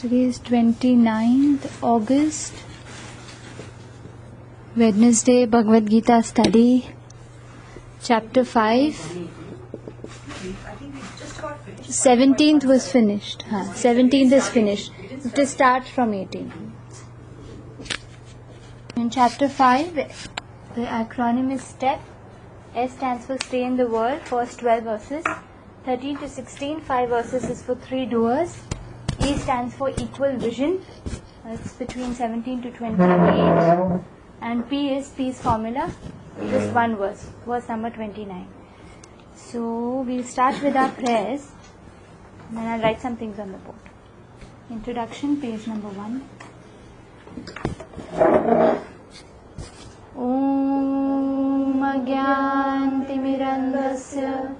Today is 29th August, Wednesday, Bhagavad Gita study, chapter 5. 17th was finished. 17th is finished. We have to start from 18. In chapter 5, the acronym is STEP. S stands for Stay in the World, first 12 verses. 13 to 16, 5 verses is for 3 doers. E stands for Equal Vision. It's between 17 to 28. And P is P's formula, just one verse, verse number 29. So we'll start with our prayers. And then I'll write some things on the board. Introduction, page number 1. Om Agyantimirandasya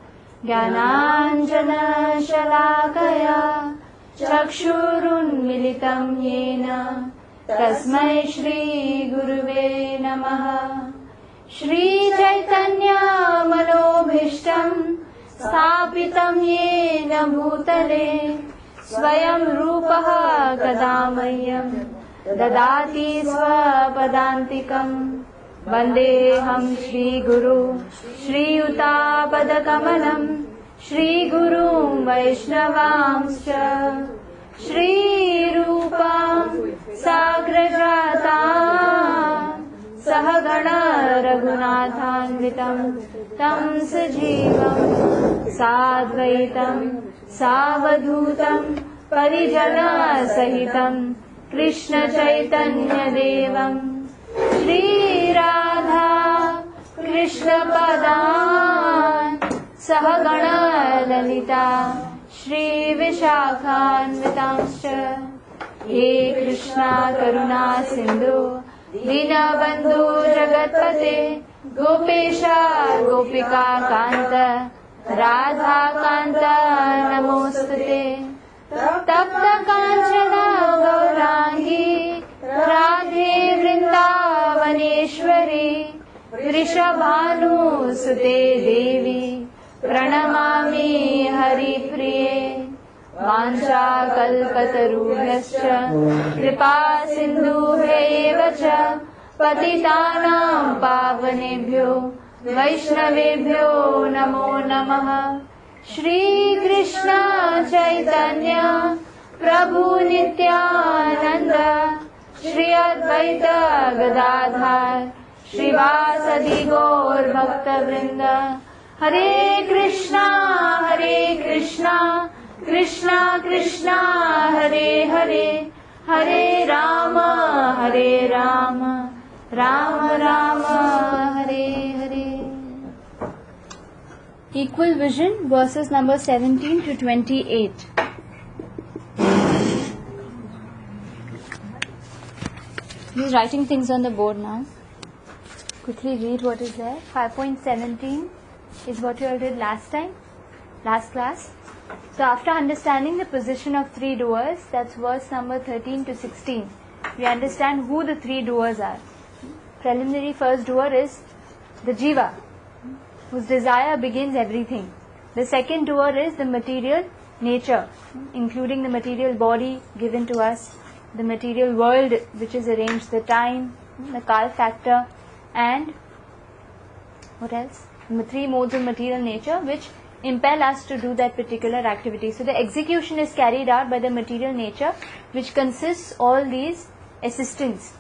Gyananjana Shalakaya Chakshurunmilitam Yena Tasmai Shri Guruve Namaha. Shri Chaitanya Manobhishtam Sthapitam Yena Bhutale Swayam Rupaha Kadamayam Dadati Swapadantikam Vandeham Shri Guru Shri Yuta Padakamalam Shri Gurum Vaishnavamscha Shri Rupam Sagrajata Sahagana Raghunathanvitam Tam Sajivam Sadvaitam Savadhutam Parijana Sahitam Krishna Chaitanya Devam Shri Radha Krishna Padan Sahagana Lalita Shri Vishakhanvitamscha He Krishna Karuna Sindhu Dinabandhu Jagatpate Gopesha Gopika Kanta Radha Kanta Namostate Tapta Kanchana Gaurangi Radhe Vrindavaneshwari Vrishabhanu Sute Devi Pranamami Hari Priye Vancha Kalpatarubhyascha Kripa Sindhubhyevacha Patitanam Pavanebhyo Vaishnavebhyo Namo Namaha. Shri Krishna Chaitanya Prabhu Nityananda Shri Advaita Gadadhar Shri Vasadi Gaur Bhakta Vrinda. Hare Krishna Krishna Krishna Hare Hare Hare Rama Rama Rama Hare Hare. Equal Vision, verses number 17 to 28. He's writing things on the board now. Quickly read what is there. 5.17 is what you all did last class. So after understanding the position of 3 doers, that's verse number 13 to 16, we understand who the 3 doers are. Preliminary first doer is the Jiva, whose desire begins everything. The second doer is the material nature, including the material body given to us, the material world which is arranged, the time, the Kal factor, and what else? The 3 modes of material nature which impel us to do that particular activity. So the execution is carried out by the material nature, which consists all these assistants,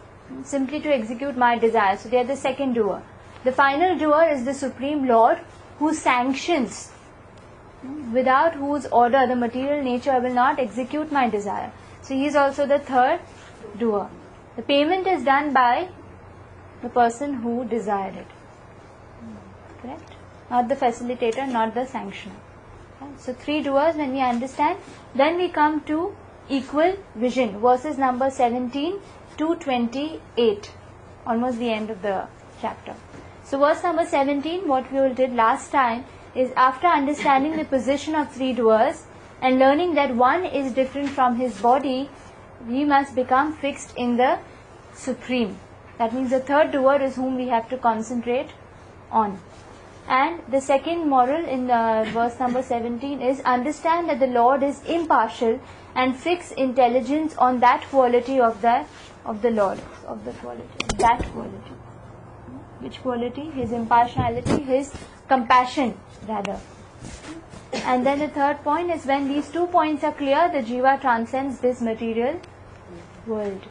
simply to execute my desire. So they are the second doer. The final doer is the Supreme Lord, who sanctions, without whose order the material nature will not execute my desire. So he is also the third doer. The payment is done by the person who desired it. Correct? Not the facilitator, not the sanctioner. Okay? So 3 doers when we understand, then we come to Equal Vision, verses number 17 to 28, almost the end of the chapter. So verse number 17, what we all did last time, is after understanding the position of 3 doers and learning that one is different from his body, we must become fixed in the Supreme. That means the third doer is whom we have to concentrate on. And the second moral in verse number 17 is, understand that the Lord is impartial and fix intelligence on that quality of the Lord, of the quality, that quality. Which quality? His impartiality, His compassion rather. And then the third point is, when these 2 points are clear, the Jiva transcends this material world.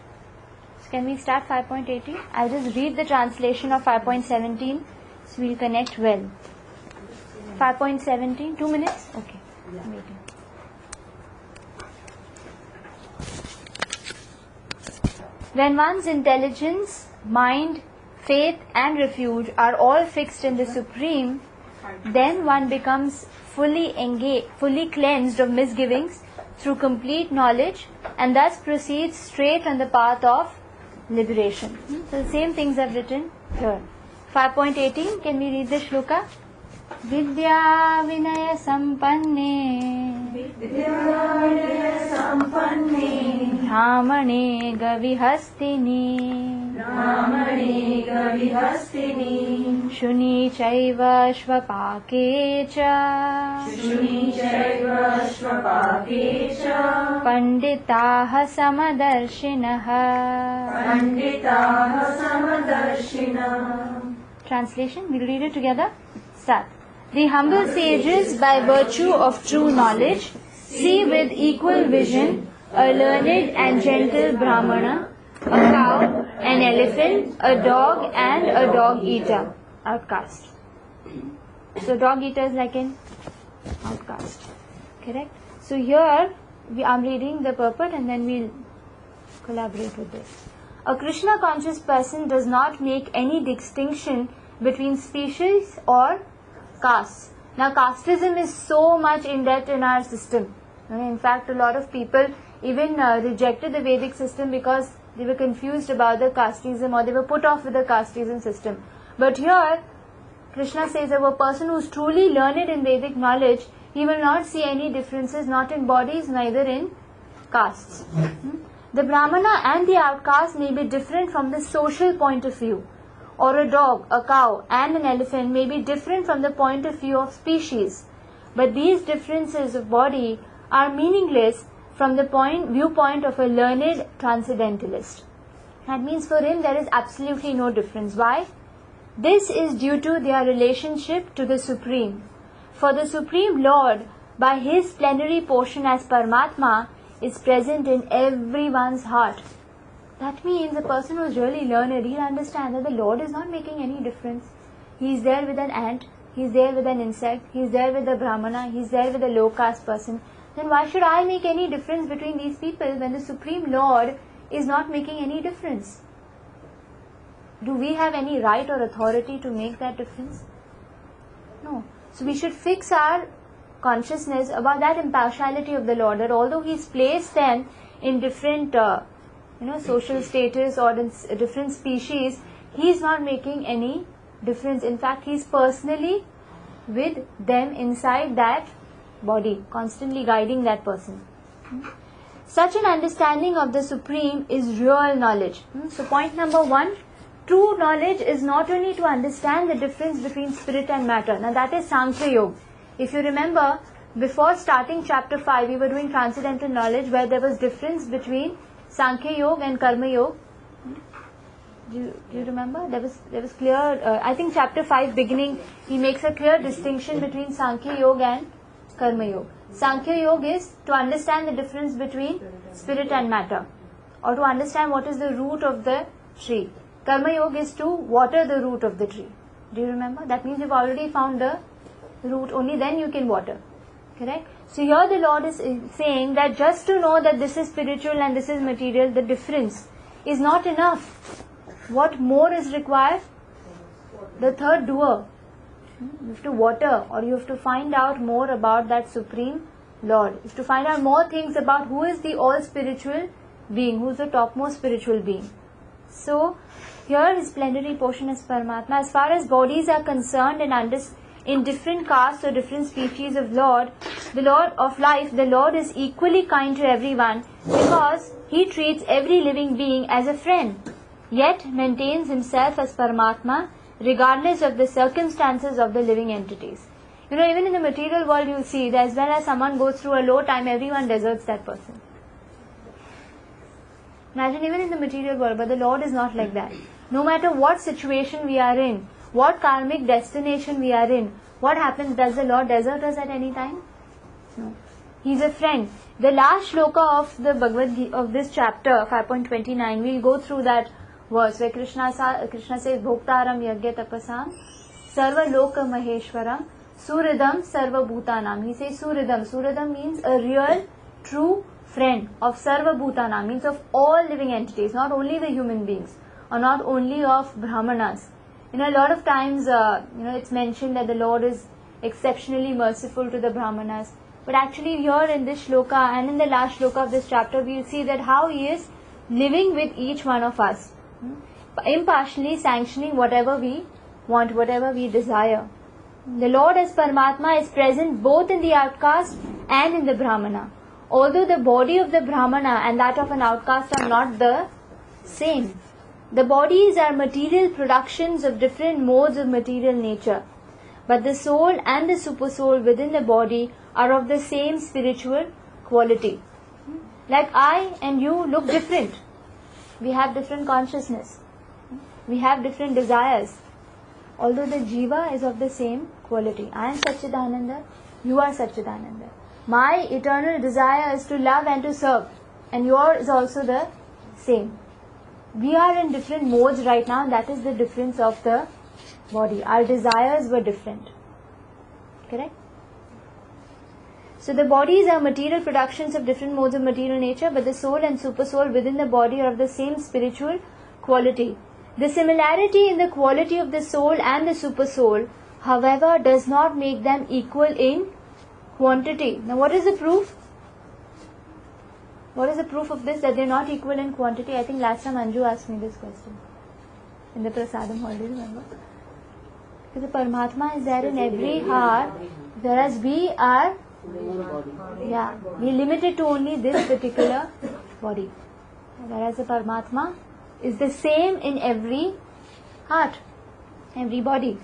So can we start 5.18? I'll just read the translation of 5.17 so we'll connect well. 5.17, 2 minutes? Okay. Waiting. When one's intelligence, mind, faith and refuge are all fixed in the Supreme, then one becomes fully engaged, fully cleansed of misgivings through complete knowledge, and thus proceeds straight on the path of liberation. So the same things are written here. 5.18, can we read the shloka? Vidya Vinaya Sampanne Dhamane Gavihastini Shuni Chaiva Shvapake Cha Panditaha Samadarshinaha. Translation, we'll read it together. Start. The humble sages, by virtue of true knowledge, see with equal vision a learned and gentle Brahmana, a cow, an elephant, a dog and a dog-eater, outcast. So dog-eater is like an outcast. Correct? So here, I'm reading the purport and then we'll collaborate with this. A Krishna conscious person does not make any distinction between species or castes. Now casteism is so much in depth in our system. In fact, a lot of people even rejected the Vedic system because they were confused about the casteism, or they were put off with the casteism system. But here, Krishna says that a person who is truly learned in Vedic knowledge, he will not see any differences, not in bodies, neither in castes. The Brahmana and the outcast may be different from the social point of view, or a dog, a cow and an elephant may be different from the point of view of species. But these differences of body are meaningless from the viewpoint of a learned transcendentalist. That means for him there is absolutely no difference. Why? This is due to their relationship to the Supreme. For the Supreme Lord, by His plenary portion as Paramatma, is present in everyone's heart. That means a person who is really learned, he'll understand that the Lord is not making any difference. He is there with an ant, He is there with an insect, He is there with a Brahmana, He is there with a low caste person. Then why should I make any difference between these people when the Supreme Lord is not making any difference? Do we have any right or authority to make that difference? No. So we should fix our consciousness about that impartiality of the Lord, that although He is placed them in different social status or in different species, He is not making any difference. In fact, He is personally with them inside that body, constantly guiding that person. Such an understanding of the Supreme is real knowledge. So point number 1, true knowledge is not only to understand the difference between spirit and matter. Now that is Sankhya Yoga. If you remember, before starting chapter 5, we were doing transcendental knowledge where there was difference between Sankhya Yoga and Karma Yoga. Do you remember? There was clear, I think chapter 5 beginning, he makes a clear distinction between Sankhya Yoga and Karma Yoga. Sankhya Yoga is to understand the difference between spirit and matter, or to understand what is the root of the tree. Karma Yoga is to water the root of the tree. Do you remember? That means you've already found the root, only then you can water. Correct? So here the Lord is saying that just to know that this is spiritual and this is material, the difference is not enough. What more is required? The third doer. You have to water, or you have to find out more about that Supreme Lord. You have to find out more things about who is the all spiritual being, who is the topmost spiritual being. So here His plenary portion is Paramatma. As far as bodies are concerned and in different castes or different species of Lord, the Lord of life, the Lord is equally kind to everyone because He treats every living being as a friend, yet maintains Himself as Paramatma, regardless of the circumstances of the living entities. You know, even in the material world you see that as well as someone goes through a low time, everyone deserts that person. Imagine even in the material world, but the Lord is not like that. No matter what situation we are in, what karmic destination we are in, what happens? Does the Lord desert us at any time? No. He is a friend. The last shloka of the Bhagavad Gita, of this chapter 5.29, we'll go through that verse where Krishna says, Bhoktaram yagya tapasam sarva loka maheshwaram suridam sarva bhutanam. He says suridam. Suridam means a real, true friend of sarva bhutanam, means of all living entities, not only the human beings or not only of brahmanas. You know, a lot of times, it's mentioned that the Lord is exceptionally merciful to the brahmanas. But actually here in this shloka and in the last shloka of this chapter, we'll see that how He is living with each one of us, impartially sanctioning whatever we want, whatever we desire. The Lord as Paramatma is present both in the outcast and in the brahmana. Although the body of the brahmana and that of an outcast are not the same. The bodies are material productions of different modes of material nature. But the soul and the super soul within the body are of the same spiritual quality. Like I and you look different. We have different consciousness. We have different desires. Although the jiva is of the same quality. I am Satchidananda, you are Satchidananda. My eternal desire is to love and to serve. And yours is also the same. We are in different modes right now, and that is the difference of the body. Our desires were different. Correct? So the bodies are material productions of different modes of material nature, but the soul and super soul within the body are of the same spiritual quality. The similarity in the quality of the soul and the super soul, however, does not make them equal in quantity. Now what is the proof? What is the proof of this, that they are not equal in quantity? I think last time Anju asked me this question in the Prasadam holiday, remember? Because the Paramatma is there in every heart, whereas we are limited to only this particular body. Whereas the Paramatma is the same in every heart, every body.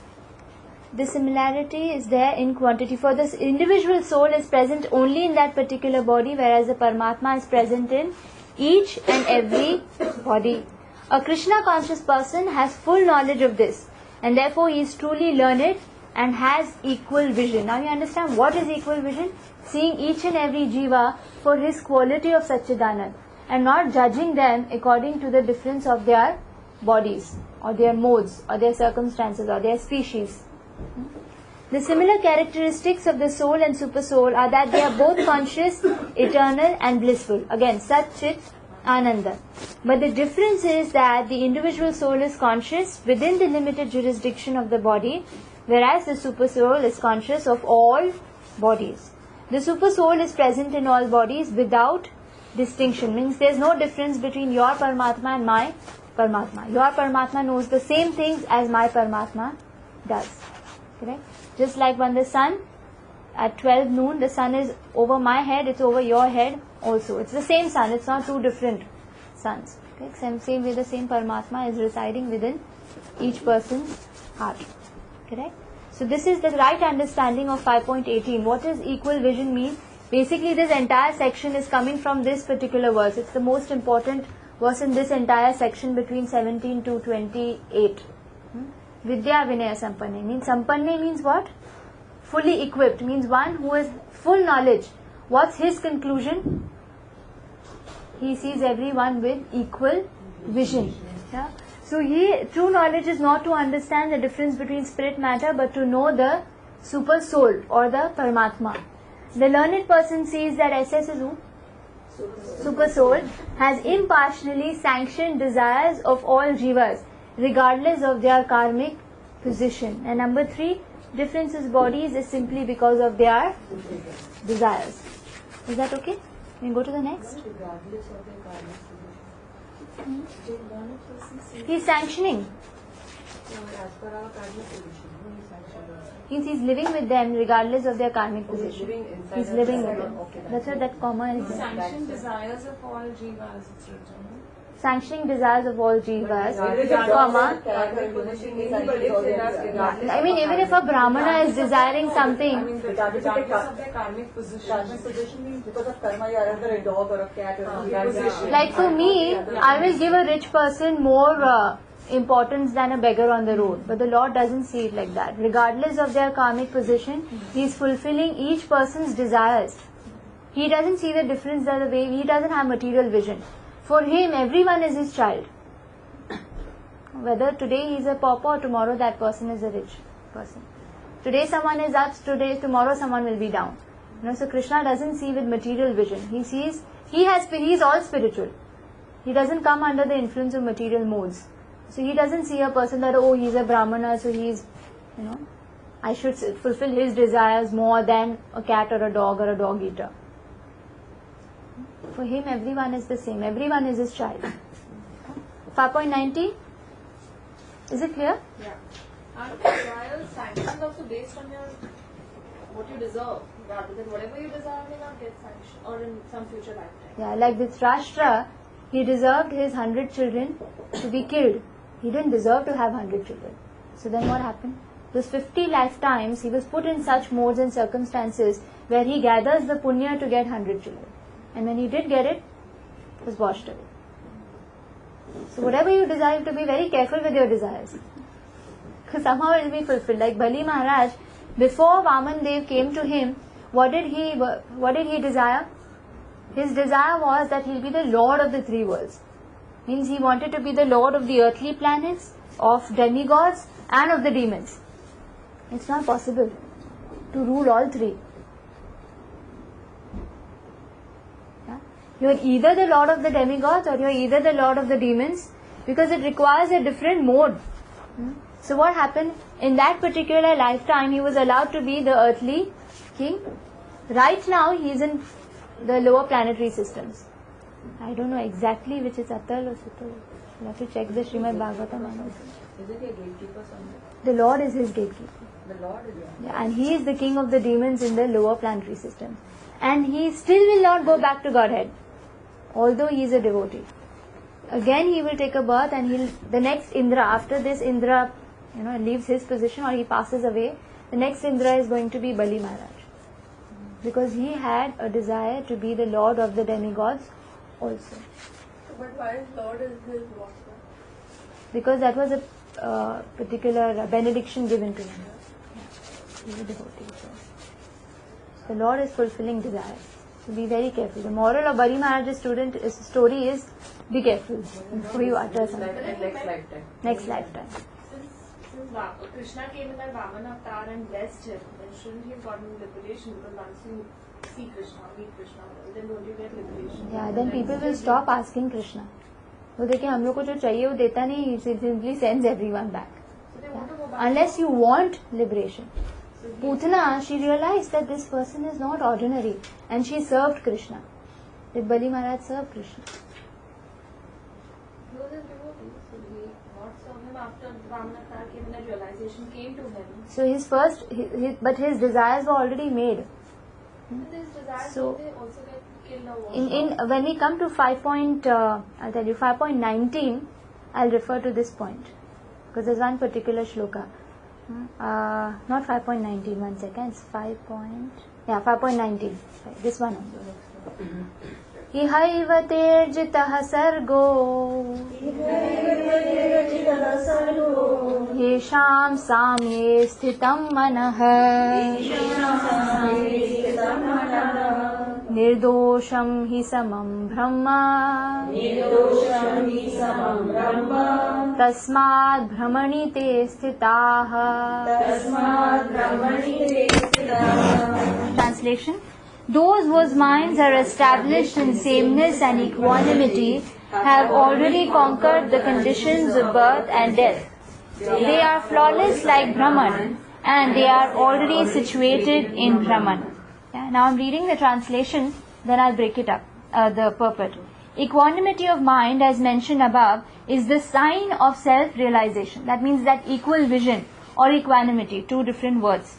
The similarity is there in quantity. For this individual soul is present only in that particular body, whereas the Paramatma is present in each and every body. A Krishna conscious person has full knowledge of this, and therefore he is truly learned and has equal vision. Now you understand what is equal vision? Seeing each and every jiva for his quality of Satchidanand and not judging them according to the difference of their bodies or their modes or their circumstances or their species. The similar characteristics of the soul and super soul are that they are both conscious, eternal and blissful. Again, Sat Chit Ananda. But the difference is that the individual soul is conscious within the limited jurisdiction of the body, whereas the super soul is conscious of all bodies. The super soul is present in all bodies without distinction. Means there is no difference between your Paramatma and my Paramatma. Your Paramatma knows the same things as my Paramatma does. Correct? Just like when the sun at 12 noon, the sun is over my head, it's over your head also. It's the same sun, it's not two different suns. Okay? Same way the same Paramatma is residing within each person's heart. Correct? So this is the right understanding of 5.18. What does equal vision mean? Basically this entire section is coming from this particular verse. It's the most important verse in this entire section between 17 to 28. Vidya Vinaya Sampanne. Sampanne means what? Fully equipped. Means one who has full knowledge. What's his conclusion? He sees everyone with equal vision. Yeah? So true knowledge is not to understand the difference between spirit matter, but to know the super soul or the Paramatma. The learned person sees that SS is who? Super soul has impartially sanctioned desires of all jivas, regardless of their karmic position. And number 3, differences bodies is simply because of their desires. Is that okay? We can go to the next. He is sanctioning. He's living with them regardless of their karmic position. He's living with them. That's what that comma is there. Sanction desires of all jivas, it's written. sanctioning desires of all jivas, comma. I mean, even if a brahmana is desiring something, because of their karmic position means because of karma, you are either a dog or a cat or a cat. like for me, I will give a rich person more importance than a beggar on the road. But the Lord doesn't see it like that. Regardless of their karmic position, He is fulfilling each person's desires. He doesn't see the difference that the way He doesn't have material vision. For Him, everyone is His child. Whether today He is a pauper or tomorrow that person is a rich person. Today someone is up, tomorrow someone will be down. So Krishna doesn't see with material vision. He sees, He is all spiritual. He doesn't come under the influence of material modes. So He doesn't see a person that, oh, he's a brahmana, so he's, I should fulfill his desires more than a cat or a dog eater. For Him, everyone is the same. Everyone is His child. 5.19. Is it clear? Yeah. And trial sanctions also based on what you deserve, rather than whatever you deserve may not get sanctioned, or in some future lifetime. Yeah, like this Rashtra, he deserved his 100 children to be killed. He didn't deserve to have 100 children. So then what happened? Those 50 lifetimes, he was put in such modes and circumstances where he gathers the punya to get 100 children. And when he did get it, it was washed away. So whatever you desire, you have to be very careful with your desires. Because somehow it will be fulfilled. Like Bali Maharaj, before Vaman Dev came to him, what did he desire? His desire was that he'll be the lord of the three worlds. Means he wanted to be the lord of the earthly planets, of demigods and of the demons. It's not possible to rule all three. Yeah? You're either the lord of the demigods or you're either the lord of the demons, because it requires a different mode. So what happened? In that particular lifetime, he was allowed to be the earthly king. Right now, he is in the lower planetary systems. I don't know exactly which is Atal or Sutal. You have to check the Shrimad Bhagavatam. Is it a gatekeeper somewhere? The Lord is his gatekeeper. The Lord is there. Yeah, and he is the king of the demons in the lower planetary system. And he still will not go back to Godhead, although he is a devotee. Again he will take a birth, and the next Indra, after this Indra leaves his position or he passes away, the next Indra is going to be Bali Maharaj. Because he had a desire to be the lord of the demigods also. But why is Lord is his what? Because that was a particular benediction given to him. He is a devotee. So the Lord is fulfilling desires. So be very careful. The moral of Bali Maharaj's story is, be careful before you utter something. Next lifetime. Next lifetime. Since Krishna came in that Vamana avatar and blessed him, then shouldn't he have gotten liberation? Because once you see Krishna, meet Krishna, then don't you get liberation? Yeah, then people will stop asking Krishna. वो देखिए हम लोग को जो चाहिए वो देता नहीं, he simply sends everyone back. So they want to go back. Unless you want liberation. Putana, she realized that this person is not ordinary, and she served Krishna. Did Bali Maharaj serve Krishna? He was a devotee, so he not serve him after Vamana avatar came and that realization came to him. So but his desires were already made. And these desires, So, they also get killed or what? When we come to I'll tell you 5.19, I'll refer to this point because there's one particular shloka. Not 5.19. 1 second. It's 5.19. This one. Ihaiva terjitah sargo yesham samye sthitam manah निर्दोषम ही समम ब्रह्मा तस्माद् भ्रमणि ते स्थिताः. Translation: Those whose minds are established in sameness and equanimity have already conquered the conditions of birth and death. They are flawless like Brahman, and they are already situated in Brahman. Yeah, now I'm reading the translation, then I'll break it up, the purport. Equanimity of mind, as mentioned above, is the sign of self-realization. That means that equal vision or equanimity, two different words.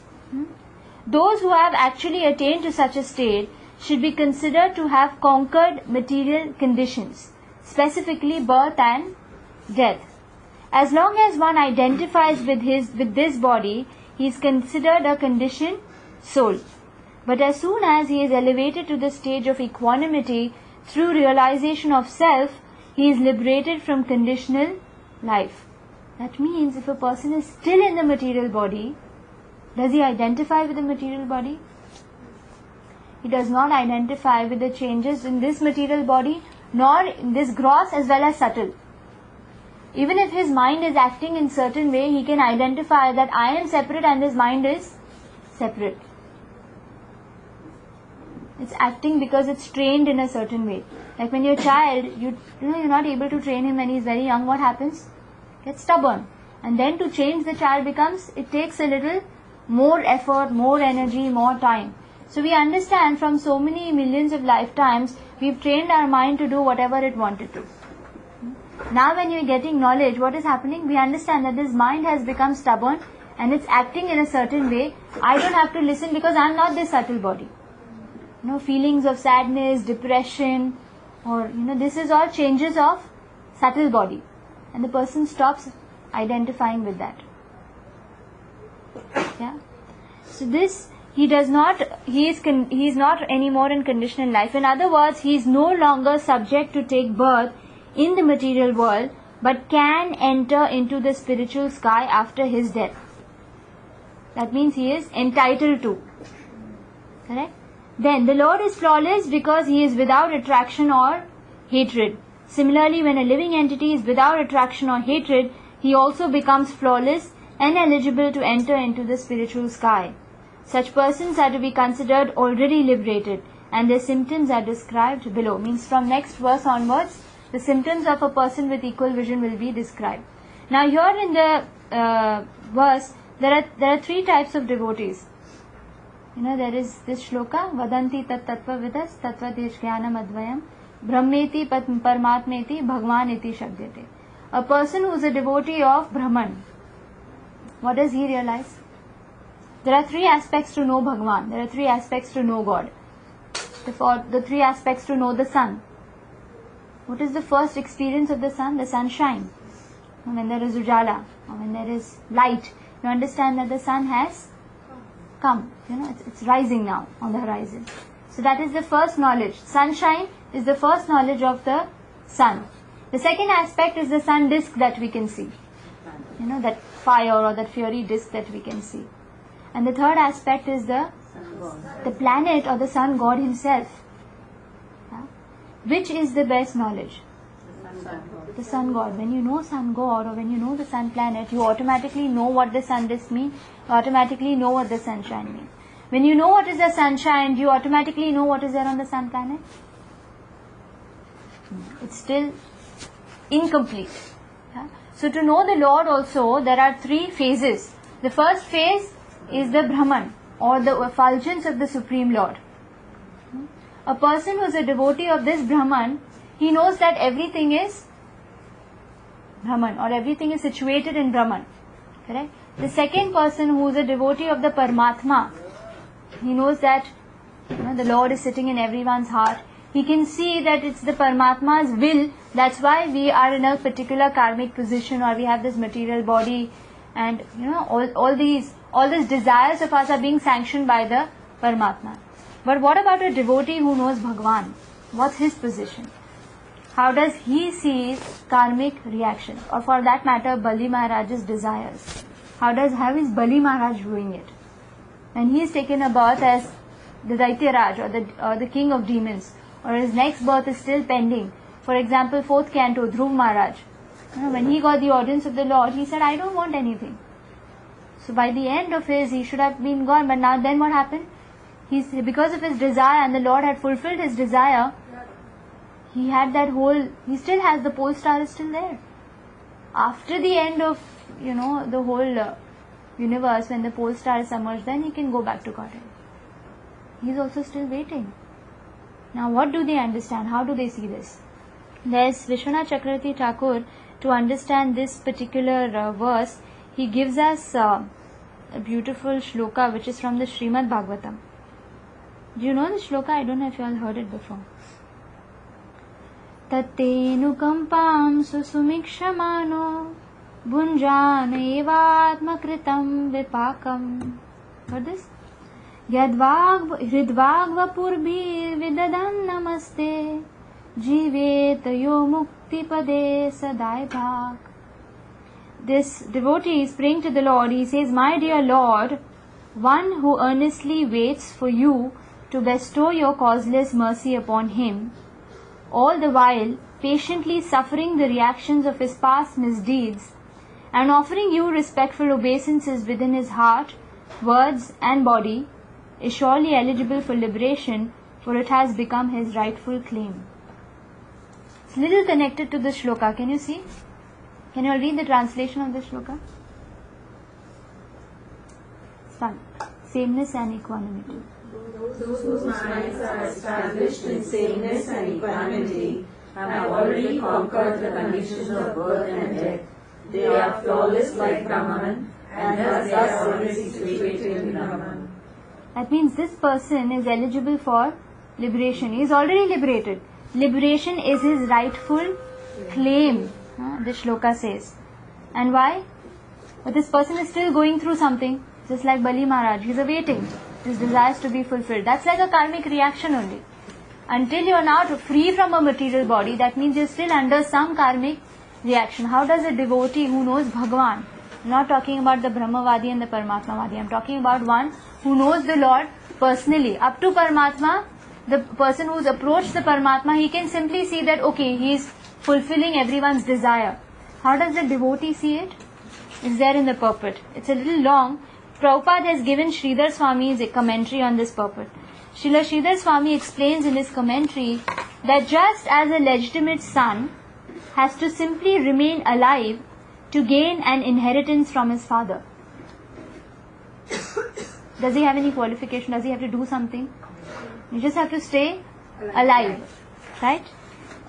Those who have actually attained to such a state should be considered to have conquered material conditions, specifically birth and death. As long as one identifies with this body, he is considered a conditioned soul. But as soon as he is elevated to the stage of equanimity through realization of self, he is liberated from conditional life. That means if a person is still in the material body, does he identify with the material body? He does not identify with the changes in this material body, nor in this gross as well as subtle. Even if his mind is acting in certain way, he can identify that I am separate and this mind is separate. It's acting because it's trained in a certain way. Like when you're a child, you're not able to train him when he's very young. What happens? Gets stubborn. And then to change the child it takes a little more effort, more energy, more time. So we understand from so many millions of lifetimes, we've trained our mind to do whatever it wanted to. Now when you're getting knowledge, what is happening? We understand that this mind has become stubborn and it's acting in a certain way. I don't have to listen because I'm not this subtle body. Feelings of sadness, depression, or this is all changes of subtle body. And the person stops identifying with that. Yeah. So he is not anymore in conditional life. In other words, he is no longer subject to take birth in the material world, but can enter into the spiritual sky after his death. That means he is entitled to. Correct? Then the Lord is flawless because he is without attraction or hatred. Similarly, when a living entity is without attraction or hatred, he also becomes flawless and eligible to enter into the spiritual sky. Such persons are to be considered already liberated, and their symptoms are described below. Means from next verse onwards, the symptoms of a person with equal vision will be described. Now here in the verse, there are three types of devotees. There is this shloka, Vadanti tat tattva vidas tattva desh jnanam advayam brahmeti parmatmeti bhagwan iti shabdyate. A person who is a devotee of Brahman, what does he realize? There are three aspects to know Bhagwan. There are three aspects to know God. The three aspects to know the sun. What is the first experience of the sun? The sunshine. When there is ujala, or when there is light, you understand that the sun has come. It's rising now on the horizon. So that is the first knowledge. Sunshine is the first knowledge of the sun. The second aspect is the sun disk that we can see. That fire or that fiery disk that we can see. And the third aspect is the planet or the sun god himself. Which is the best knowledge? The sun god. When you know sun god or when you know the sun planet, you automatically know what the sun disk means. You automatically know what the sunshine means. When you know what is the sunshine, do you automatically know what is there on the sun planet? It's still incomplete. So to know the Lord also, there are three phases. The first phase is the Brahman or the effulgence of the Supreme Lord. A person who is a devotee of this Brahman, he knows that everything is Brahman or everything is situated in Brahman. Correct? The second person who is a devotee of the Paramatma, he knows that the Lord is sitting in everyone's heart. He can see that it's the Paramatma's will. That's why we are in a particular karmic position or we have this material body, and all these desires of us are being sanctioned by the Paramatma. But what about a devotee who knows Bhagwan? What's his position? How does he see karmic reactions? Or for that matter, Bali Maharaj's desires? How is Bali Maharaj doing it? When he is taken a birth as the Daityaraj or the king of demons, or his next birth is still pending. For example, 4th canto, Dhruv Maharaj. When he got the audience of the Lord, he said, I don't want anything. So by the end of he should have been gone. But now then what happened? Because of his desire, and the Lord had fulfilled his desire, he still has the pole star is still there. After the end of, the whole universe, when the pole star is submerged, then he can go back to Godhead. He is also still waiting. Now what do they understand? How do they see this? There's Vishwanath Chakravarti Thakur, to understand this particular verse, he gives us a beautiful shloka which is from the Shrimad Do you know the shloka? I don't know if you all heard it before. Tattenukampam susumikshmano Bunjana evatmakritam vipakam. What is? Hridvagva purbi vidadan namaste Jivetayo mukti pade sadaibhak. This devotee is praying to the Lord. He says, my dear Lord, one who earnestly waits for you to bestow your causeless mercy upon him, all the while patiently suffering the reactions of his past misdeeds and offering you respectful obeisances within his heart, words and body, is surely eligible for liberation, for it has become his rightful claim. It's a little connected to the shloka. Can you see? Can you all read the translation of the shloka? Start. Sameness and equanimity. Those whose minds are established in sameness and equanimity have already conquered the conditions of birth and death. They are flawless like Brahman, and thus they are already situated in Brahman. That means this person is eligible for liberation. He is already liberated. Liberation is his rightful claim, the shloka says. And why? But this person is still going through something, just like Bali Maharaj. He is awaiting his desires to be fulfilled. That's like a karmic reaction only. Until you are not free from a material body, that means you are still under some karmic reaction. How does a devotee who knows Bhagavan, I'm not talking about the Brahmavadi and the Paramatmavadi, I'm talking about one who knows the Lord personally. Up to Paramatma, the person who's approached the Paramatma, he can simply see that, okay, he is fulfilling everyone's desire. How does the devotee see it? It's there in the purport. It's a little long. Prabhupada has given Sridhar Swami's commentary on this purport. Srila Sridhar Swami explains in his commentary that just as a legitimate son has to simply remain alive to gain an inheritance from his father. Does he have any qualification? Does he have to do something? You just have to stay alive. Right?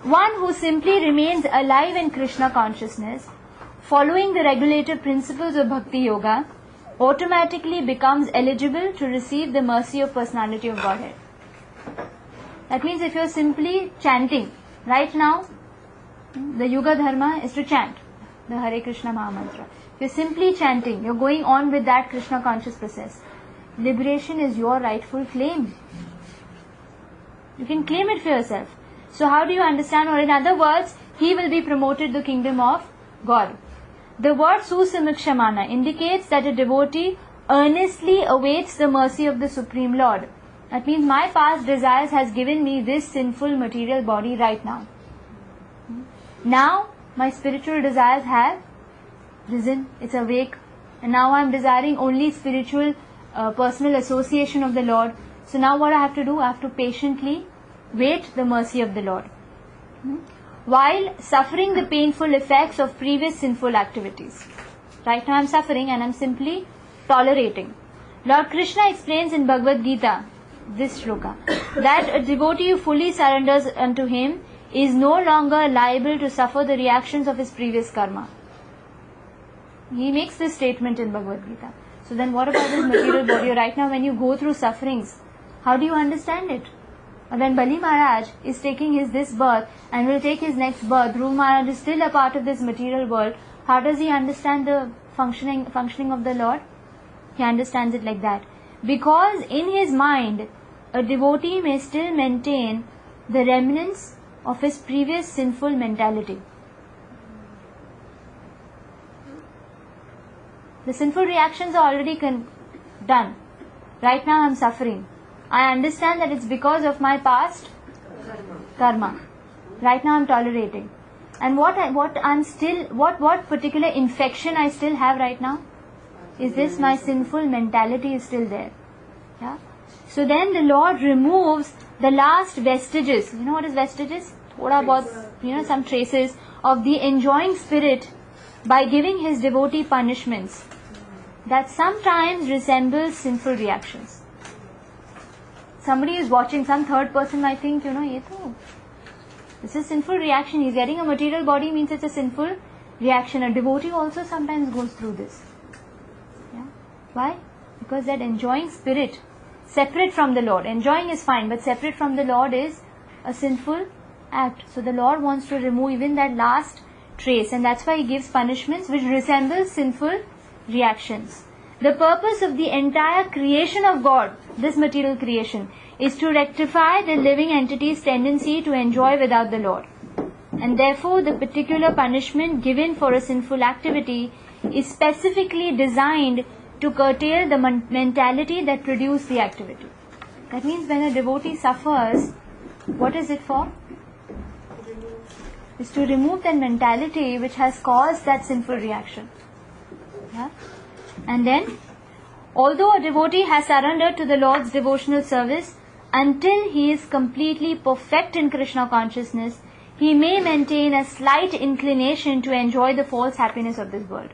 One who simply remains alive in Krishna consciousness, following the regulative principles of Bhakti Yoga, automatically becomes eligible to receive the mercy of Personality of Godhead. That means if you are simply chanting, right now, the Yuga Dharma is to chant the Hare Krishna Maha Mantra. If you are simply chanting, you are going on with that Krishna conscious process. Liberation is your rightful claim. You can claim it for yourself. So how do you understand? Or in other words, he will be promoted to the kingdom of God. The word Susamikshamana indicates that a devotee earnestly awaits the mercy of the Supreme Lord. That means my past desires has given me this sinful material body right now. Now my spiritual desires have risen, it's awake, and now I am desiring only spiritual personal association of the Lord. So now what I have to do? I have to patiently wait the mercy of the Lord, while suffering the painful effects of previous sinful activities. Right now I am suffering and I am simply tolerating. Lord Krishna explains in Bhagavad Gita, this shloka, that a devotee who fully surrenders unto him is no longer liable to suffer the reactions of his previous karma. He makes this statement in Bhagavad Gita. So then what about this material body? Right now when you go through sufferings, how do you understand it? When Bali Maharaj is taking this birth and will take his next birth, Dhruv Maharaj is still a part of this material world. How does he understand the functioning of the Lord? He understands it like that. Because in his mind, a devotee may still maintain the remnants of his previous sinful mentality. The sinful reactions are already done. Right now I am suffering. I understand that it's because of my past karma. Right now I am tolerating. And what particular infection I still have right now? Is this my sinful mentality is still there? Yeah. So then the Lord removes the last vestiges. You know what is vestiges? Thoda bahut, some traces of the enjoying spirit by giving his devotee punishments that sometimes resembles sinful reactions. Somebody is watching, some third person might think, this is sinful reaction. He's getting a material body means it's a sinful reaction. A devotee also sometimes goes through this. Yeah. Why? Because that enjoying spirit, separate from the Lord. Enjoying is fine, but separate from the Lord is a sinful act. So the Lord wants to remove even that last trace, and that's why He gives punishments which resemble sinful reactions. The purpose of the entire creation of God, this material creation, is to rectify the living entity's tendency to enjoy without the Lord. And therefore the particular punishment given for a sinful activity is specifically designed to curtail the mentality that produced the activity. That means when a devotee suffers, what is it for? Is to remove that mentality which has caused that sinful reaction. Yeah? And then, although a devotee has surrendered to the Lord's devotional service, until he is completely perfect in Krishna consciousness, he may maintain a slight inclination to enjoy the false happiness of this world.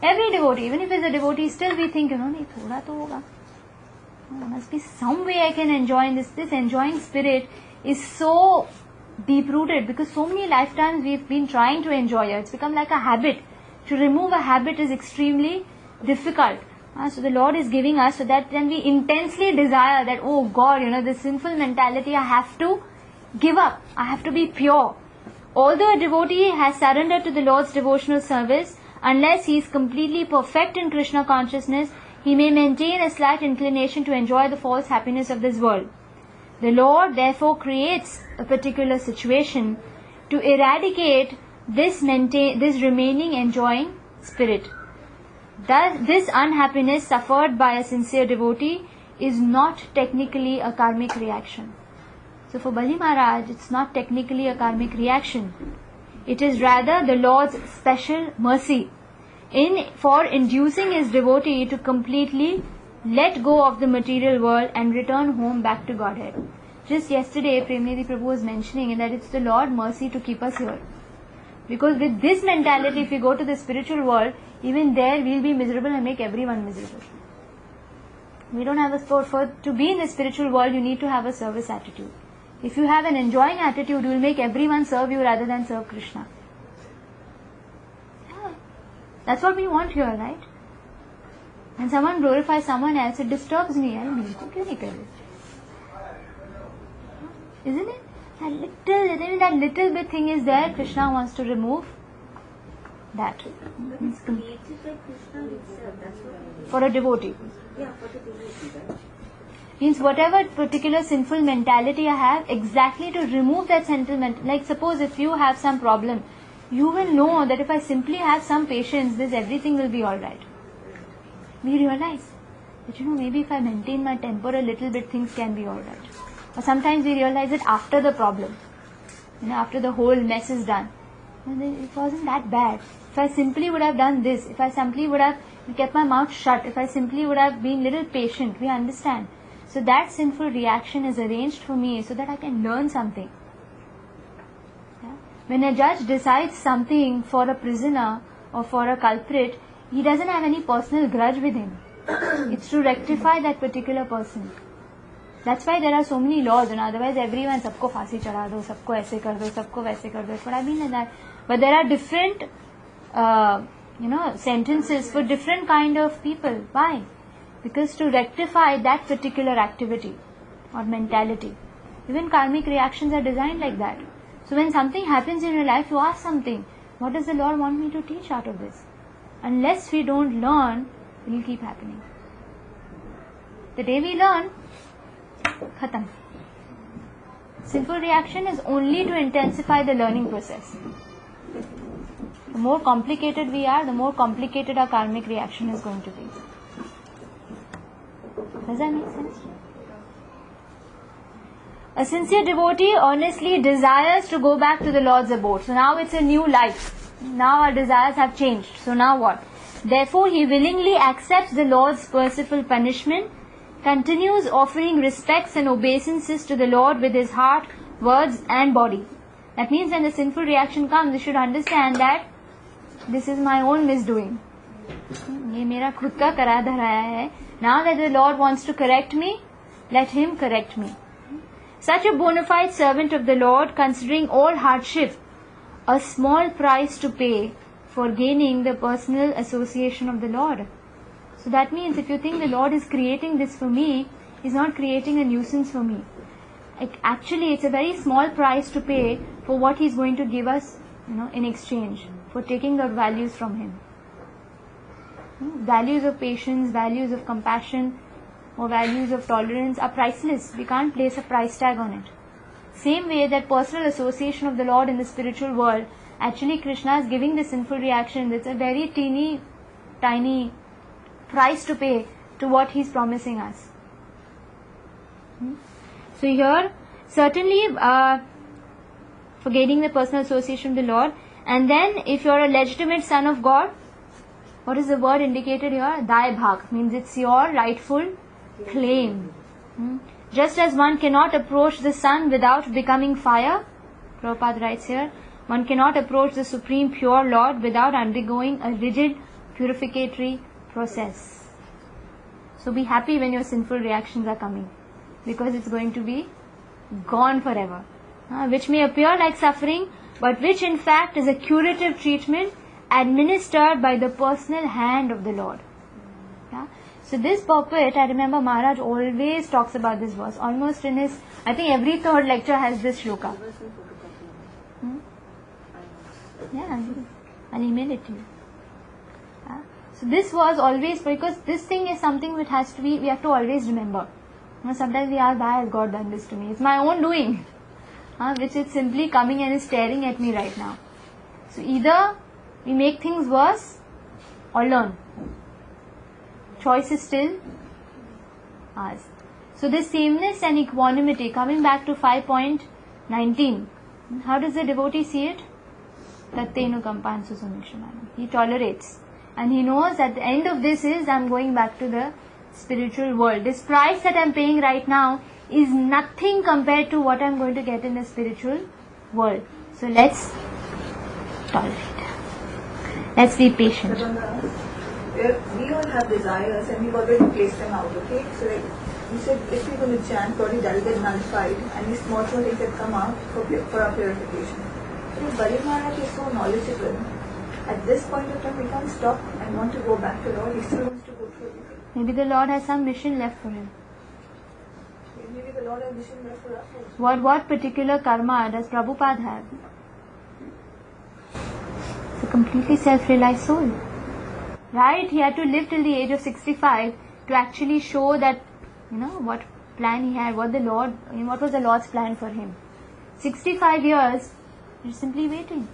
Every devotee, even if he is a devotee, still we think, nahi, thoda to hoga. There must be some way I can enjoy in this. This enjoying spirit is so deep-rooted because so many lifetimes we've been trying to enjoy it. It's become like a habit. To remove a habit is extremely difficult. So the Lord is giving us so that then we intensely desire that, oh God, this sinful mentality I have to give up. I have to be pure. Although a devotee has surrendered to the Lord's devotional service, unless he is completely perfect in Krishna consciousness, he may maintain a slight inclination to enjoy the false happiness of this world. The Lord therefore creates a particular situation to eradicate this remaining enjoying spirit. Thus, this unhappiness suffered by a sincere devotee is not technically a karmic reaction. So for Bali Maharaj, it's not technically a karmic reaction. It is rather the Lord's special mercy for inducing his devotee to completely let go of the material world and return home back to Godhead. Just yesterday, Premnidhi Prabhu was mentioning that it's the Lord's mercy to keep us here. Because with this mentality, if we go to the spiritual world, even there we'll be miserable and make everyone miserable. We don't have to be in the spiritual world, you need to have a service attitude. If you have an enjoying attitude, you will make everyone serve you rather than serve Krishna. Yeah. That's what we want here, right? When someone glorifies someone else, it disturbs me. Isn't it? That little bit thing is there, Krishna wants to remove that. It's created by Krishna himself. That's what For a devotee. Yeah, for the devotee, right? Means whatever particular sinful mentality I have, exactly to remove that sentiment. Like suppose if you have some problem, you will know that if I simply have some patience, everything will be alright. We realize that maybe if I maintain my temper a little bit, things can be alright. Or sometimes we realize it after the problem, after the whole mess is done. It wasn't that bad. If I simply would have done this, if I simply would have kept my mouth shut, if I simply would have been little patient, we understand. So that sinful reaction is arranged for me so that I can learn something. Yeah? When a judge decides something for a prisoner or for a culprit, he doesn't have any personal grudge with him. It's to rectify that particular person. That's why there are so many laws, otherwise everyone, sabko फांसी चढ़ा दो, सबको ऐसे कर दो, सबको वैसे कर दो. But I mean like that. But there are different, sentences for different kind of people. Why? Because to rectify that particular activity or mentality. Even karmic reactions are designed like that. So when something happens in your life, you ask something, what does the Lord want me to teach out of this? Unless we don't learn, it will keep happening. The day we learn, khatam. Sinful reaction is only to intensify the learning process. The more complicated we are, the more complicated our karmic reaction is going to be. Does that make sense? A sincere devotee earnestly desires to go back to the Lord's abode. So now it's a new life. Now our desires have changed. So now what? Therefore he willingly accepts the Lord's merciful punishment, continues offering respects and obeisances to the Lord with his heart, words and body. That means when the sinful reaction comes, you should understand that this is my own misdoing. ये मेरा खुद का करा धराया है. Now that the Lord wants to correct me, let him correct me. Such a bona fide servant of the Lord, considering all hardship, a small price to pay for gaining the personal association of the Lord. So that means if you think the Lord is creating this for me, He's not creating a nuisance for me. Actually, it's a very small price to pay for what He's going to give us, in exchange for taking our values from Him. Values of patience, values of compassion, or values of tolerance are priceless. We can't place a price tag on it. Same way that personal association of the Lord in the spiritual world, actually Krishna is giving the sinful reaction. That's a very teeny, tiny price to pay to what He's promising us. So here, certainly forgetting the personal association with the Lord. And then if you're a legitimate son of God, what is the word indicated here? Dai bhag, means it's your rightful claim. Just as one cannot approach the sun without becoming fire, Prabhupada writes here, one cannot approach the Supreme Pure Lord without undergoing a rigid purificatory process. So be happy when your sinful reactions are coming, because it's going to be gone forever. Which may appear like suffering, but which in fact is a curative treatment administered by the personal hand of the Lord. Yeah? So this pulpit, I remember Maharaj always talks about this verse. Almost in his, I think every third lecture has this shloka. Yeah, I'll email it to you. Yeah? So this was always, because this thing is something which has to be, we have to always remember. Sometimes we ask, why has God done this to me? It's my own doing. Which is simply coming and is staring at me right now. So either we make things worse or learn. Choice is still ours. So this sameness and equanimity, coming back to 5.19, how does the devotee see it? Tattenu kampansu sumikshamanam. He tolerates. And he knows at the end of this is, I'm going back to the spiritual world. This price that I'm paying right now is nothing compared to what I'm going to get in the spiritual world. So let's tolerate. Let's be patient. We all have desires and we've already placed them out, okay? So like you said, if we're going to chant, probably that will get nullified and these small things that come out for our purification. So if Bali Maharaj is so knowledgeable, at this point of time we can't stop and want to go back to Lord. He still wants to go through everything. Maybe the Lord has some mission left for him. Maybe the Lord has mission left for us. What particular karma does Prabhupada have? It's a completely self-realized soul. Right? He had to live till the age of 65 to actually show that, what plan he had, what was the Lord's plan for him. 65 years, he's simply waiting.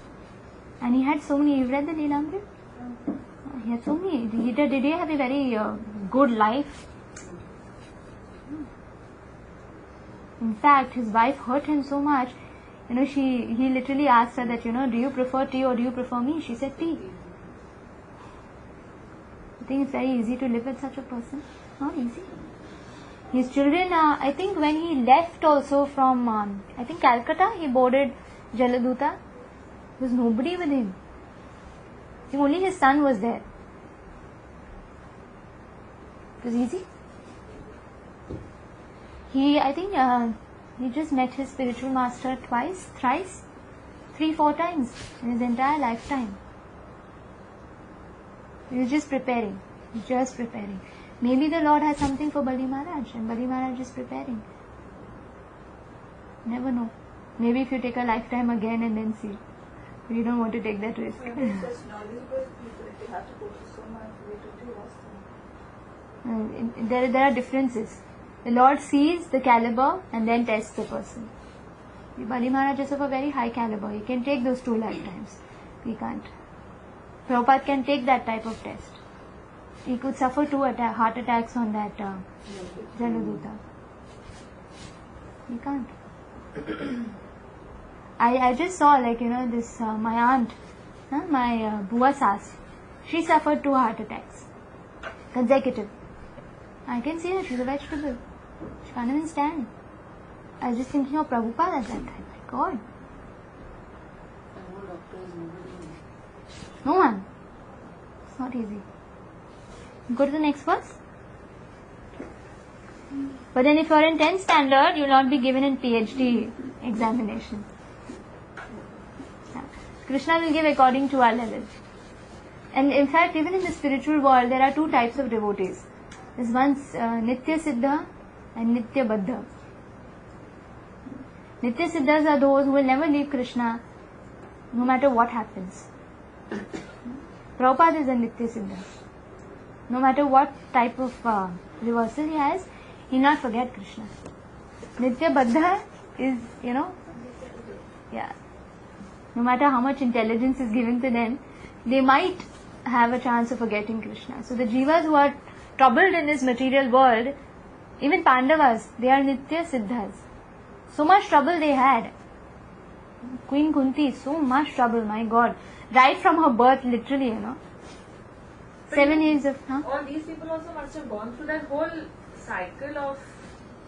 And he had so many, you've read the Leelamrit? He had so many. Did he have a very good life? In fact, his wife hurt him so much. He literally asked her that, do you prefer tea or do you prefer me? She said tea. I think it's very easy to live with such a person. Not easy. His children, I think when he left also from, Calcutta, he boarded Jaladuta. There was nobody with him. I think only his son was there. It was easy. He just met his spiritual master twice, thrice, 3-4 times in his entire lifetime. He was just preparing. Maybe the Lord has something for Bali Maharaj and Bali Maharaj is preparing. Never know. Maybe if you take a lifetime again and then see. You don't want to take that risk. Maybe it's just knowledgeable people, if they have to go through so much, they to do There are differences. The Lord sees the caliber and then tests the person. Bali Maharaj is of a very high caliber. He can take those 2 lifetimes. We can't. Prabhupada can take that type of test. He could suffer 2 heart attacks on that Jaladuta. He can't. I just saw this my aunt, my Bua Sas. She suffered 2 heart attacks. Consecutive. I can see her, she's a vegetable. She can't even stand. I was just thinking of Prabhupada at that time. My God. No one. It's not easy. Go to the next verse. But then if you are in 10th standard, you will not be given in PhD examination. Krishna will give according to our level. And in fact, even in the spiritual world, there are 2 types of devotees. There's one Nitya Siddha and Nitya Baddha. Nitya Siddhas are those who will never leave Krishna no matter what happens. Prabhupada is a Nitya Siddha. No matter what type of reversal he has, he will not forget Krishna. Nitya Baddha is, no matter how much intelligence is given to them, they might have a chance of forgetting Krishna. So the jivas who are troubled in this material world, even Pandavas, they are Nitya Siddhas. So much trouble they had. Queen Kunti, so much trouble, my God. Right from her birth, literally, 7 years of... All these people also must have gone through that whole cycle of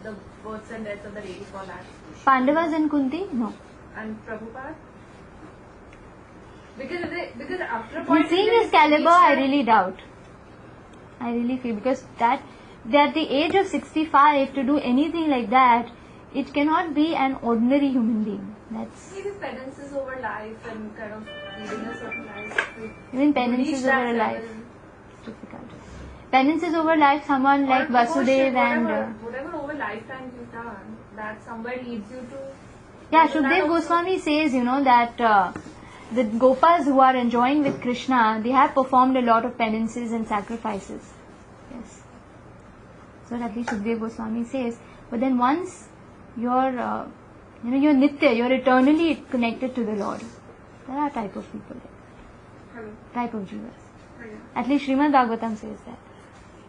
the births and deaths of the ladies for that. Pandavas and Kunti? No. And Prabhupada? Because after a point... Seeing his caliber, I really doubt. I really feel, because that at the age of 65 to do anything like that, it cannot be an ordinary human being. That's maybe penances over life and kind of leading a certain life. even penances over a life. It's difficult. Penances over life, someone like Vasudeva and... whatever over lifetime you've done, that somewhere leads you to... Yeah, Shukdev Goswami says, that the Gopas who are enjoying with Krishna, they have performed a lot of penances and sacrifices. Yes. So at least Shukdev Goswami says. But then once you're Nitya, you're eternally connected to the Lord. There are type of people there. Type of jivas. At least Shrimad Bhagavatam says that.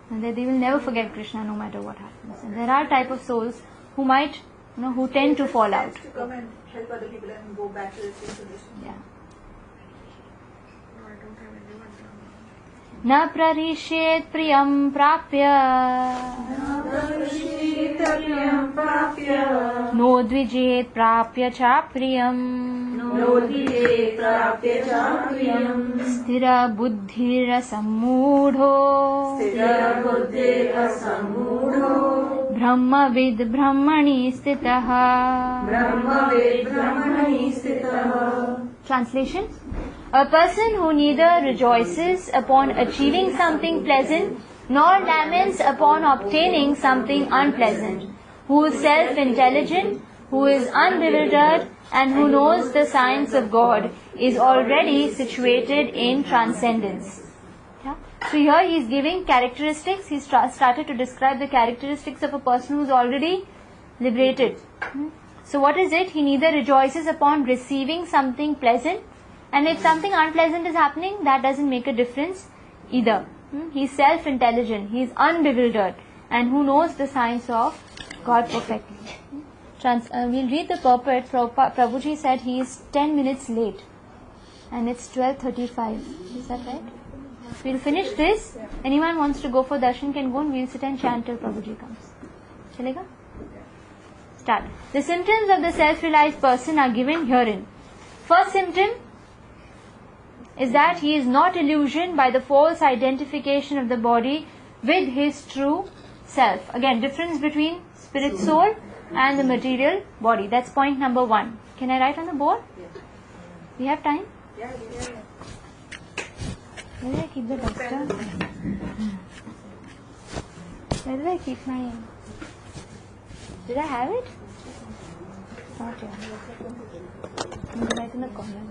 And that they will never forget Krishna no matter what happens. And there are type of souls who might, who tend to fall out. To come and help other people and go back to the same position. Yeah. No, I don't have anyone. न प्ररिष्येत् प्रियं प्राप्य नोद्विजेत् प्राप्य चाप्रियम् स्थिरबुद्धिरसम्मूढो ब्रह्मविद् ब्रह्मणि स्थितः. Translation: a person who neither rejoices upon achieving something pleasant nor laments upon obtaining something unpleasant, who is self-intelligent, who is unbewildered, and who knows the science of God, is already situated in transcendence. Yeah? So here he is giving characteristics. He started to describe the characteristics of a person who is already liberated. So what is it? He neither rejoices upon receiving something pleasant, and if something unpleasant is happening, that doesn't make a difference either. He is self-intelligent, he is unbewildered, and who knows the science of God perfectly. We'll read the purport. Prabhuji said he is 10 minutes late, and it's 12:35. Is that right? We'll finish this. Anyone wants to go for darshan can go, and we'll sit and chant till Prabhuji comes. Chalega? Start. The symptoms of the self-realized person are given herein. First symptom is that he is not illusioned by the false identification of the body with his true self. Again, difference between spirit soul and the material body. That's point number 1. Can I write on the board? We have time? Yeah. Where did I keep the duster? Where did I keep my... Did I have it? Not here. Maybe right in the corner.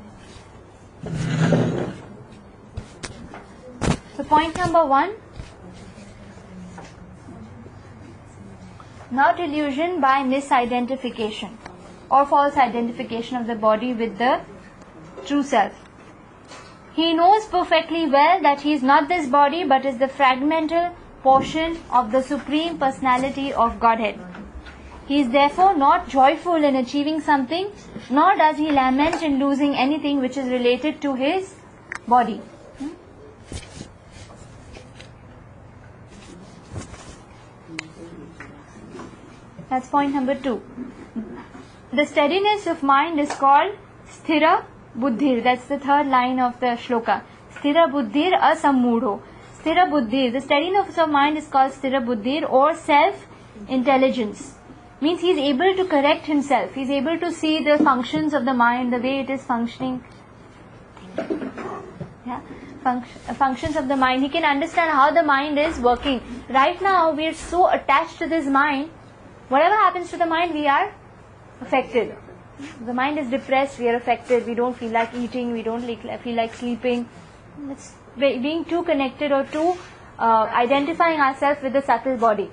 So point number 1. Not illusion by misidentification or false identification of the body with the true self. He knows perfectly well that he is not this body but is the fragmental portion of the Supreme Personality of Godhead. He is therefore not joyful in achieving something, nor does he lament in losing anything which is related to his body. That's point number 2. The steadiness of mind is called Sthira Buddhir. That's the third line of the shloka. Sthira Buddhir asammudho. Sthira Buddhir. The steadiness of mind is called Sthira Buddhir or self-intelligence. Means he is able to correct himself. He is able to see the functions of the mind, the way it is functioning. Yeah, functions of the mind. He can understand how the mind is working. Right now, we are so attached to this mind. Whatever happens to the mind, we are affected. The mind is depressed, we are affected, we don't feel like eating, we don't feel like sleeping. It's being too connected or too identifying ourselves with the subtle body.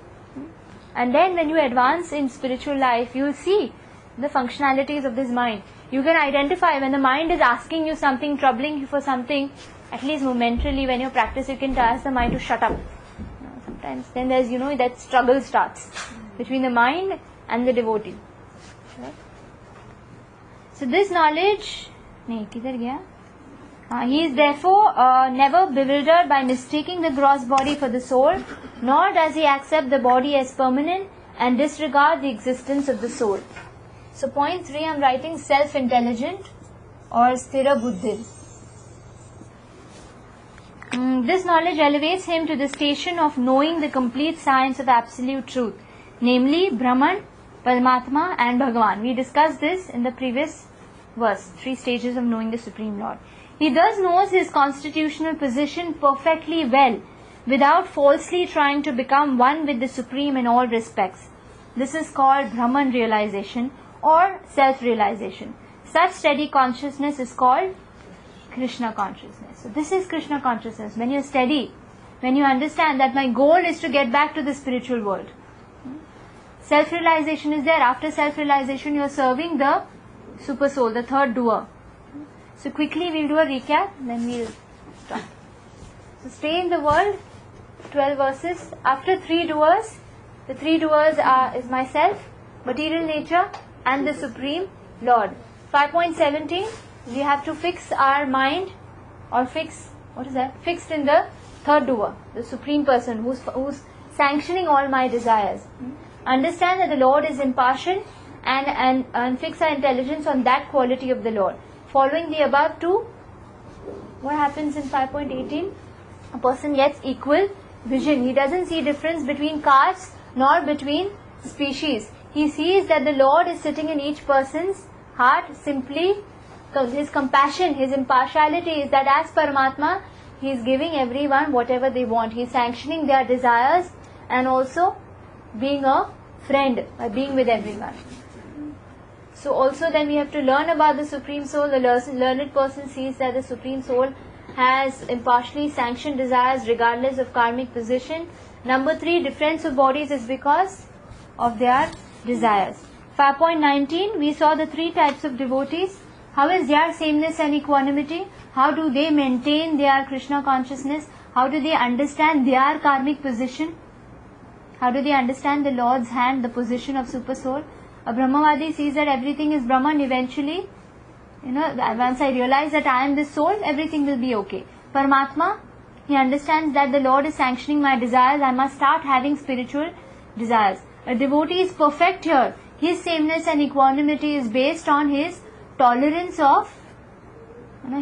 And then when you advance in spiritual life, you will see the functionalities of this mind. You can identify when the mind is asking you something, troubling you for something, at least momentarily when you practice, you can ask the mind to shut up. Sometimes then there's, that struggle starts between the mind and the devotee. Right? So this knowledge, he is therefore never bewildered by mistaking the gross body for the soul, nor does he accept the body as permanent and disregard the existence of the soul. So point 3, I am writing self-intelligent or sthira buddhi. This knowledge elevates him to the station of knowing the complete science of absolute truth, namely Brahman, Paramatma and Bhagavan. We discussed this in the previous verse, 3 stages of knowing the Supreme Lord. He thus knows his constitutional position perfectly well, without falsely trying to become one with the Supreme in all respects. This is called Brahman realization or self-realization. Such steady consciousness is called Krishna consciousness. So this is Krishna consciousness. When you are steady, when you understand that my goal is to get back to the spiritual world. Self-realization is there. After self-realization, you are serving the super soul, the third doer. So quickly we'll do a recap, then we'll start. So stay in the world, 12 verses. After 3 doers, the 3 doers is myself, material nature and the Supreme Lord. 5.17, we have to fix our mind or fixed in the third doer, the Supreme Person who's sanctioning all my desires. Understand that the Lord is impartial and fix our intelligence on that quality of the Lord. Following the above 2, what happens in 5.18? A person gets equal vision. He doesn't see difference between castes nor between species. He sees that the Lord is sitting in each person's heart simply. His compassion, his impartiality is that as Paramatma, he is giving everyone whatever they want. He is sanctioning their desires and also being a friend by being with everyone. So also then we have to learn about the Supreme Soul. The learned person sees that the Supreme Soul has impartially sanctioned desires regardless of karmic position. Number 3, difference of bodies is because of their desires. 5.19, we saw the 3 types of devotees. How is their sameness and equanimity? How do they maintain their Krishna consciousness? How do they understand their karmic position? How do they understand the Lord's hand, the position of Super Soul? A Brahmavadi sees that everything is Brahman. Eventually, once I realize that I am the soul, everything will be okay. Paramatma, he understands that the Lord is sanctioning my desires. I must start having spiritual desires. A devotee is perfect here. His sameness and equanimity is based on his tolerance of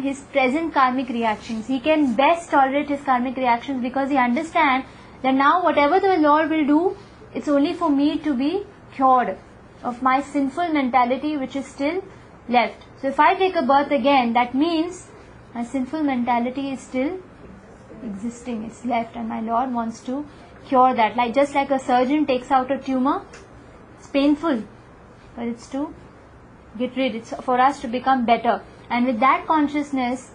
his present karmic reactions. He can best tolerate his karmic reactions because he understands that now whatever the Lord will do, it's only for me to be cured of my sinful mentality which is still left. So if I take a birth again, that means my sinful mentality is still existing, it's left, and my Lord wants to cure that. Just like a surgeon takes out a tumor, it's painful, but it's to get rid, it's for us to become better. And with that consciousness,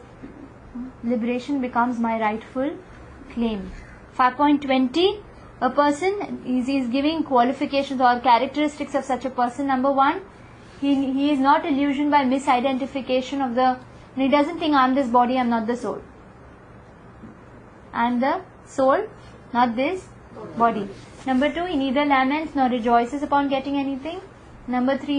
liberation becomes my rightful claim. 5.20, a person is giving qualifications or characteristics of such a person. Number 1, he is not illusioned by misidentification of the, he doesn't think I am this body, I am not the soul. I am the soul, not this body. Number 2, he neither laments nor rejoices upon getting anything. Number 3,